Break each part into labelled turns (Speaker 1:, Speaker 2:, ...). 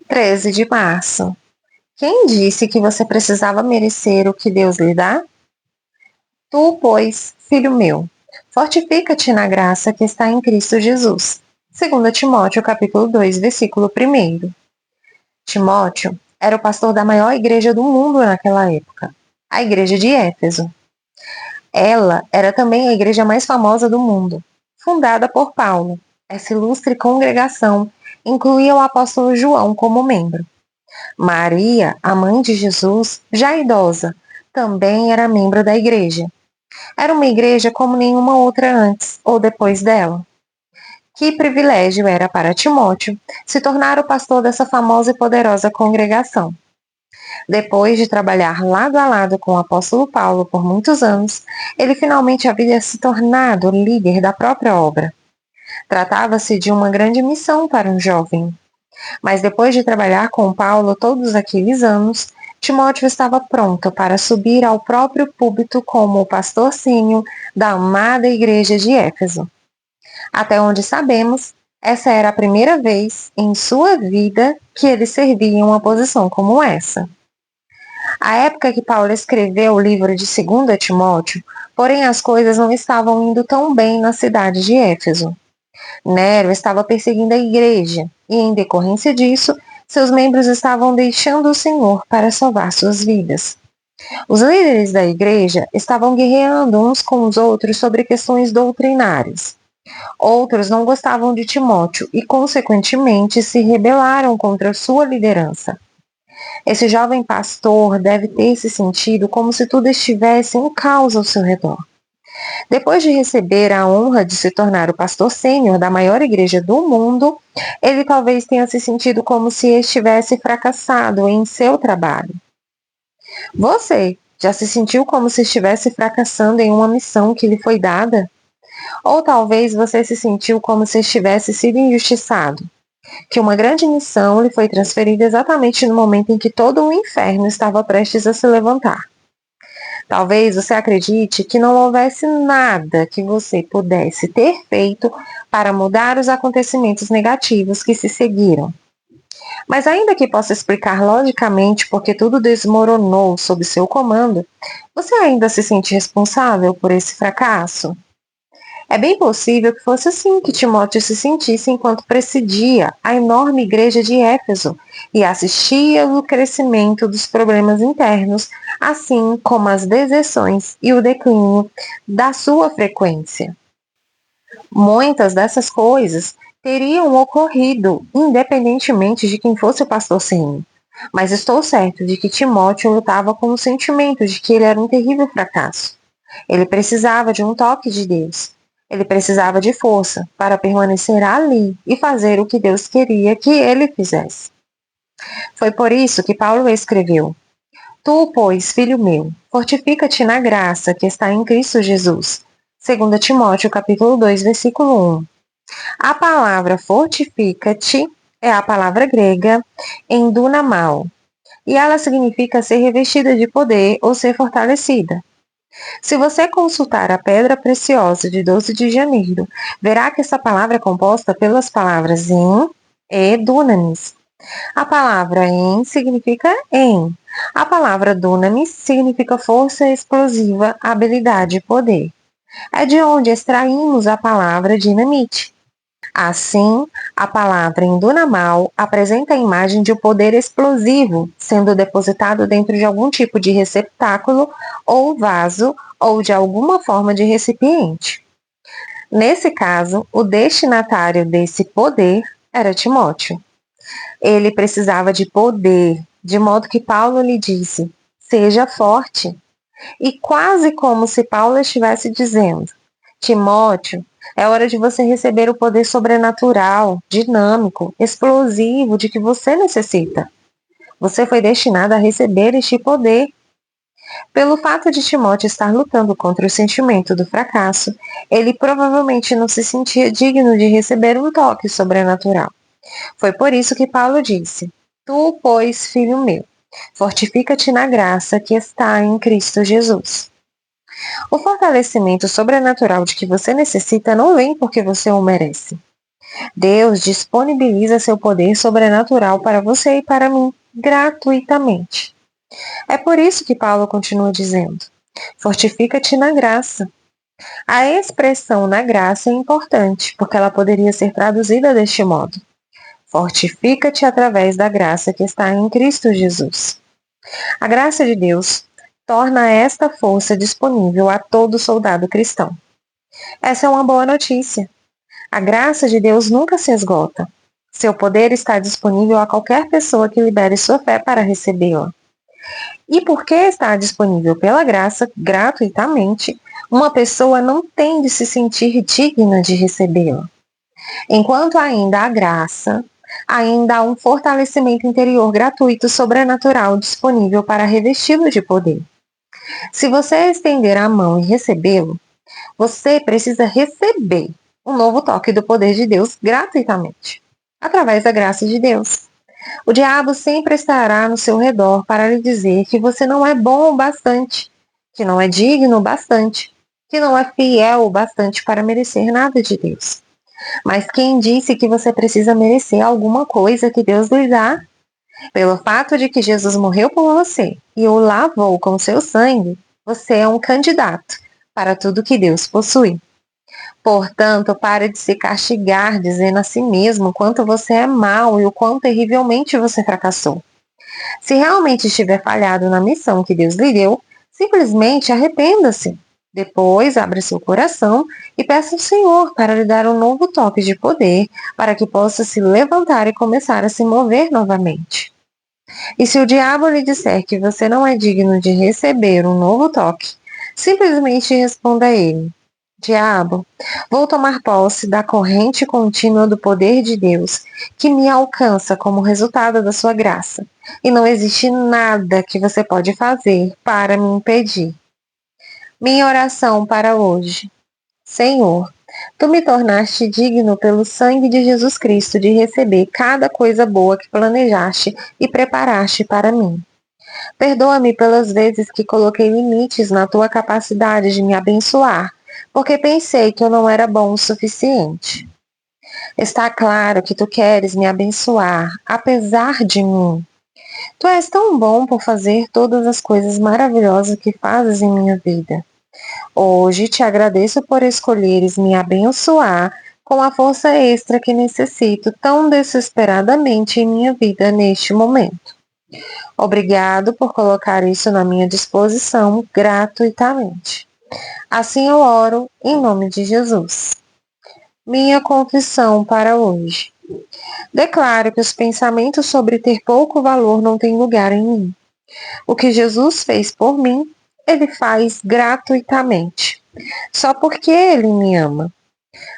Speaker 1: 13 de março. Quem disse que você precisava merecer o que Deus lhe dá? Tu, pois, filho meu, fortifica-te na graça que está em Cristo Jesus. 2 Timóteo, capítulo 2, versículo 1. Timóteo era o pastor da maior igreja do mundo naquela época, a igreja de Éfeso. Ela era também a igreja mais famosa do mundo, fundada por Paulo. Essa ilustre congregação incluía o apóstolo João como membro. Maria, a mãe de Jesus, já idosa, também era membro da igreja. Era uma igreja como nenhuma outra antes ou depois dela. Que privilégio era para Timóteo se tornar o pastor dessa famosa e poderosa congregação. Depois de trabalhar lado a lado com o apóstolo Paulo por muitos anos, ele finalmente havia se tornado líder da própria obra. Tratava-se de uma grande missão para um jovem. Mas depois de trabalhar com Paulo todos aqueles anos, Timóteo estava pronto para subir ao próprio púlpito como o pastor sênior da amada igreja de Éfeso. Até onde sabemos, essa era a primeira vez em sua vida que ele servia em uma posição como essa. A época que Paulo escreveu o livro de 2 Timóteo, porém as coisas não estavam indo tão bem na cidade de Éfeso. Nero estava perseguindo a igreja e, em decorrência disso, seus membros estavam deixando o Senhor para salvar suas vidas. Os líderes da igreja estavam guerreando uns com os outros sobre questões doutrinárias. Outros não gostavam de Timóteo e, consequentemente, se rebelaram contra sua liderança. Esse jovem pastor deve ter se sentido como se tudo estivesse em caos ao seu redor. Depois de receber a honra de se tornar o pastor sênior da maior igreja do mundo, ele talvez tenha se sentido como se estivesse fracassado em seu trabalho. Você já se sentiu como se estivesse fracassando em uma missão que lhe foi dada? Ou talvez você se sentiu como se estivesse sido injustiçado, que uma grande missão lhe foi transferida exatamente no momento em que todo o inferno estava prestes a se levantar. Talvez você acredite que não houvesse nada que você pudesse ter feito para mudar os acontecimentos negativos que se seguiram. Mas ainda que possa explicar logicamente porque tudo desmoronou sob seu comando, você ainda se sente responsável por esse fracasso? É bem possível que fosse assim que Timóteo se sentisse enquanto presidia a enorme igreja de Éfeso e assistia ao crescimento dos problemas internos, assim como as deserções e o declínio da sua frequência. Muitas dessas coisas teriam ocorrido independentemente de quem fosse o pastor sênior, mas estou certo de que Timóteo lutava com o sentimento de que ele era um terrível fracasso. Ele precisava de um toque de Deus. Ele precisava de força para permanecer ali e fazer o que Deus queria que ele fizesse. Foi por isso que Paulo escreveu: Tu, pois, filho meu, fortifica-te na graça que está em Cristo Jesus. 2 Timóteo, capítulo 2, versículo 1. A palavra fortifica-te é a palavra grega endunamao, e ela significa ser revestida de poder ou ser fortalecida. Se você consultar a pedra preciosa de 12 de janeiro, verá que essa palavra é composta pelas palavras em e dunamis. A palavra em significa em. A palavra dunamis significa força explosiva, habilidade e poder. É de onde extraímos a palavra dinamite. Assim, a palavra endunamao apresenta a imagem de um poder explosivo sendo depositado dentro de algum tipo de receptáculo ou vaso ou de alguma forma de recipiente. Nesse caso, o destinatário desse poder era Timóteo. Ele precisava de poder, de modo que Paulo lhe disse: seja forte. E quase como se Paulo estivesse dizendo: Timóteo, é hora de você receber o poder sobrenatural, dinâmico, explosivo de que você necessita. Você foi destinado a receber este poder. Pelo fato de Timóteo estar lutando contra o sentimento do fracasso, ele provavelmente não se sentia digno de receber um toque sobrenatural. Foi por isso que Paulo disse: Tu, pois, filho meu, fortifica-te na graça que está em Cristo Jesus. O fortalecimento sobrenatural de que você necessita não vem porque você o merece. Deus disponibiliza seu poder sobrenatural para você e para mim, gratuitamente. É por isso que Paulo continua dizendo: fortifica-te na graça. A expressão na graça é importante, porque ela poderia ser traduzida deste modo: fortifica-te através da graça que está em Cristo Jesus. A graça de Deus torna esta força disponível a todo soldado cristão. Essa é uma boa notícia. A graça de Deus nunca se esgota. Seu poder está disponível a qualquer pessoa que libere sua fé para recebê-la. E porque está disponível pela graça gratuitamente, uma pessoa não tem de se sentir digna de recebê-la. Enquanto ainda há graça, ainda há um fortalecimento interior gratuito sobrenatural disponível para revesti-lo de poder. Se você estender a mão e recebê-lo, você precisa receber um novo toque do poder de Deus gratuitamente, através da graça de Deus. O diabo sempre estará no seu redor para lhe dizer que você não é bom o bastante, que não é digno o bastante, que não é fiel o bastante para merecer nada de Deus. Mas quem disse que você precisa merecer alguma coisa que Deus lhe dá? Pelo fato de que Jesus morreu por você e o lavou com seu sangue, você é um candidato para tudo que Deus possui. Portanto, pare de se castigar, dizendo a si mesmo o quanto você é mau e o quão terrivelmente você fracassou. Se realmente estiver falhado na missão que Deus lhe deu, simplesmente arrependa-se. Depois, abra seu coração e peça ao Senhor para lhe dar um novo toque de poder, para que possa se levantar e começar a se mover novamente. E se o diabo lhe disser que você não é digno de receber um novo toque, simplesmente responda a ele: Diabo, vou tomar posse da corrente contínua do poder de Deus, que me alcança como resultado da sua graça, e não existe nada que você pode fazer para me impedir. Minha oração para hoje. Senhor, tu me tornaste digno pelo sangue de Jesus Cristo de receber cada coisa boa que planejaste e preparaste para mim. Perdoa-me pelas vezes que coloquei limites na tua capacidade de me abençoar, porque pensei que eu não era bom o suficiente. Está claro que tu queres me abençoar, apesar de mim. Tu és tão bom por fazer todas as coisas maravilhosas que fazes em minha vida. Hoje te agradeço por escolheres me abençoar com a força extra que necessito tão desesperadamente em minha vida neste momento. Obrigado por colocar isso na minha disposição gratuitamente. Assim eu oro em nome de Jesus. Minha confissão para hoje. Declaro que os pensamentos sobre ter pouco valor não têm lugar em mim. O que Jesus fez por mim, Ele faz gratuitamente, só porque Ele me ama.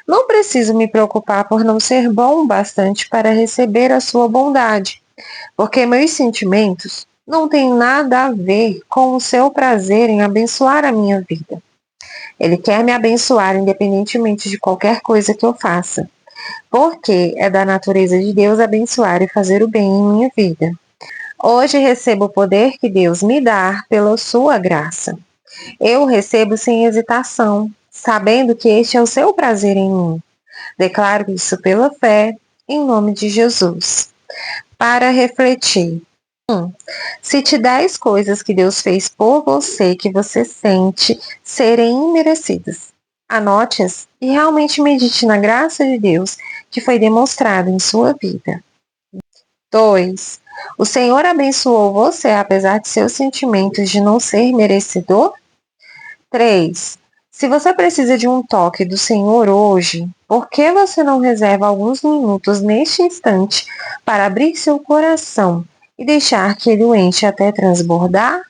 Speaker 1: Não preciso me preocupar por não ser bom o bastante para receber a sua bondade, porque meus sentimentos não têm nada a ver com o seu prazer em abençoar a minha vida. Ele quer me abençoar independentemente de qualquer coisa que eu faça, porque é da natureza de Deus abençoar e fazer o bem em minha vida. Hoje recebo o poder que Deus me dá pela sua graça. Eu o recebo sem hesitação, sabendo que este é o seu prazer em mim. Declaro isso pela fé, em nome de Jesus. Para refletir. 1. Se te 10 coisas que Deus fez por você que você sente serem imerecidas, anote-as e realmente medite na graça de Deus que foi demonstrada em sua vida. 2. O Senhor abençoou você apesar de seus sentimentos de não ser merecedor? 3. Se você precisa de um toque do Senhor hoje, por que você não reserva alguns minutos neste instante para abrir seu coração e deixar que Ele o enche até transbordar?